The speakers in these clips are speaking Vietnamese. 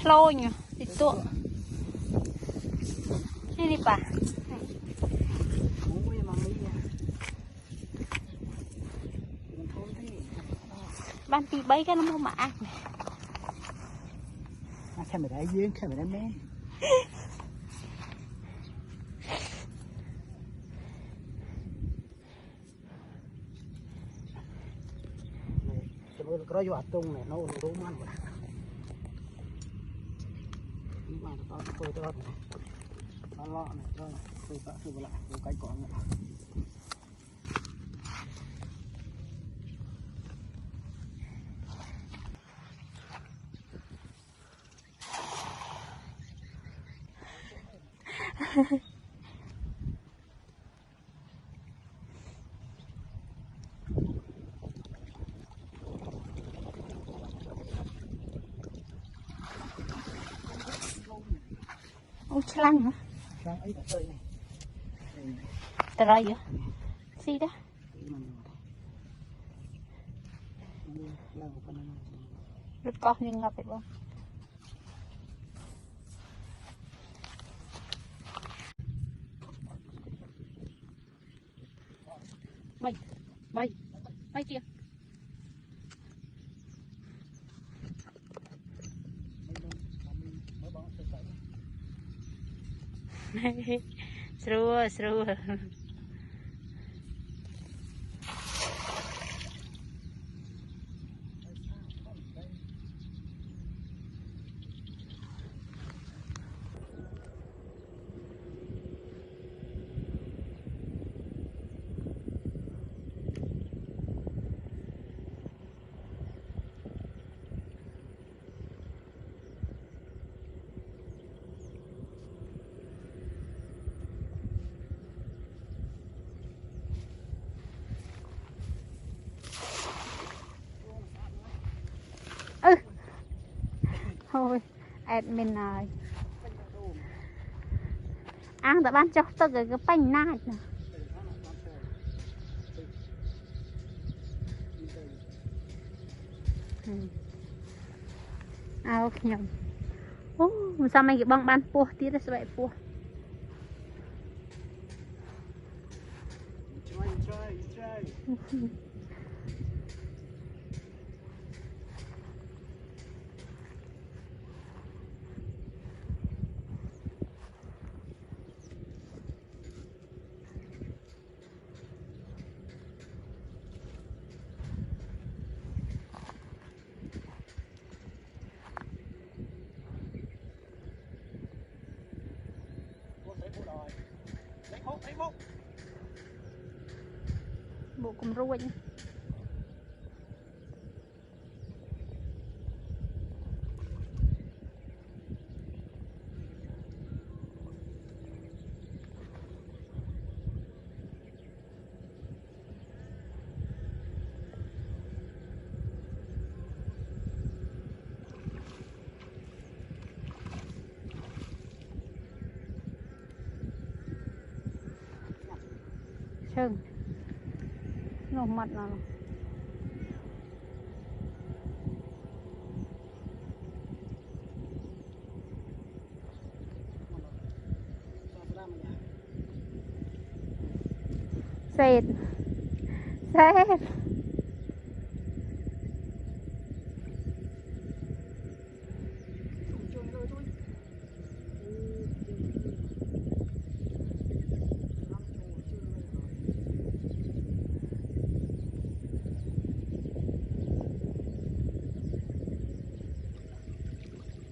Slow nhỉ, thì tụi này đi bà. Ban tì bấy cái nó mua mà ăn này. Xem mày đã duyên, xem mày đã men. Cái đó tung này nó đủ man rồi. Nhưng mà nó tôi cho này. Nó lọ này cho tôi tạo sự lại tôi cái còn này. Ôi chăng hả? Chăng ấy là tơi này. Tờ rồi vậy? Gì đó? Rất con nhưng ngập phải không? Bay, bay, bay kìa. Seru, seru. Thôi, admin rồi. Ăn tại ban cho tôi cái bánh nát nè. Ok nhầm. Sao mày cái băng ban pua tí ra sẽ vậy pua. Bộ cùng ruột nhé. Chừng ngọc mặt nào sệt sệt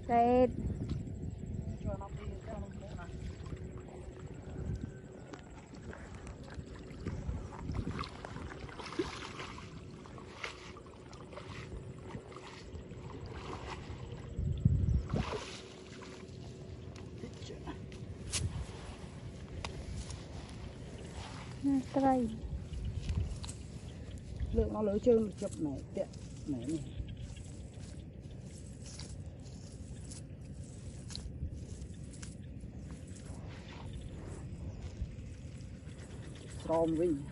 sệt Trai. Lượng nó lớn trơn chụp này tiện này này. Trom vinh.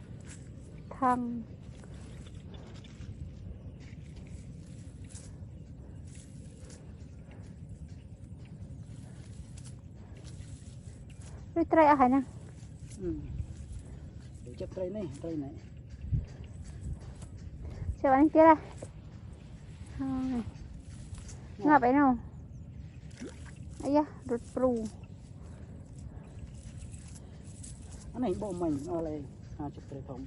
Thăng. Rồi trai ở hải nè. Để chụp trai này. Chụp anh kia ra. Ngập ấy nào. Ấy da, rụt pru. Cái này bộ mình nó lại chụp trai không.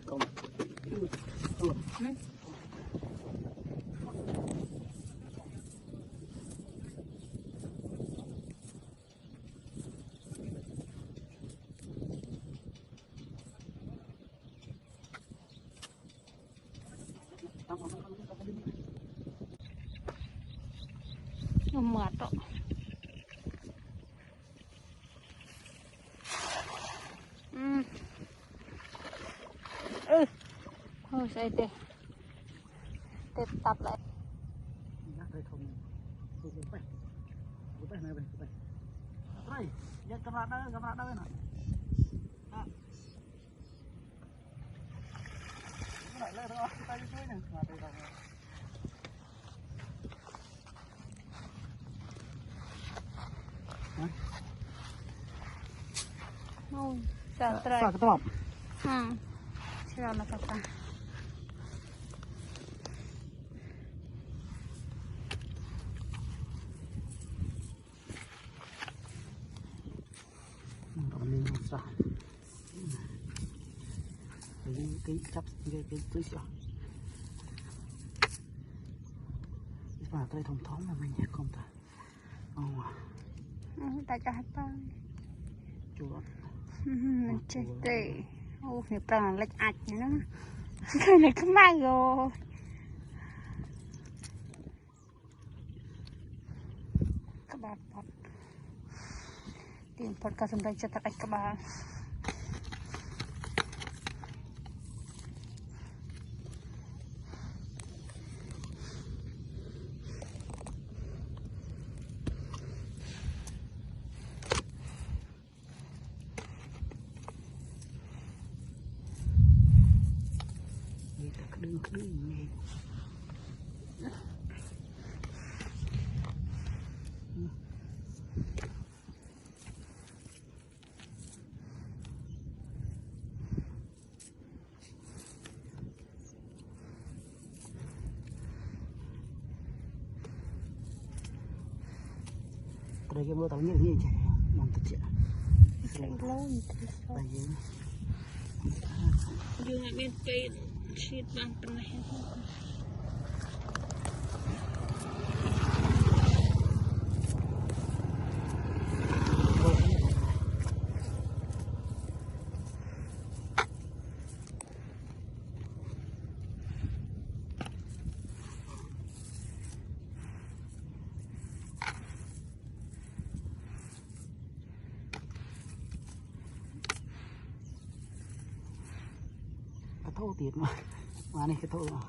Không. Mệt đó. Thôi sẽ tê tập lại. Đây, nhận camera đây này. Cái này lên thôi, tay đi chơi này. Ôi, sao trai. Sao cái tọp? Sao nó tập ta. Cái chắp cái túi xỏ và tay thông thống là mình nhé không ta ta cho hết bao chú mình chết tệ ô nghiệp là lệch ạch nữa cái này cứ mang rồi các bạn tìm podcast hôm nay cho tất cả các bạn đừng nghe đây cái mưa tao như thế mong thật chuyện lâu đây dương lại bên cây shit bang tengah thô tiệt mà này cái thô mà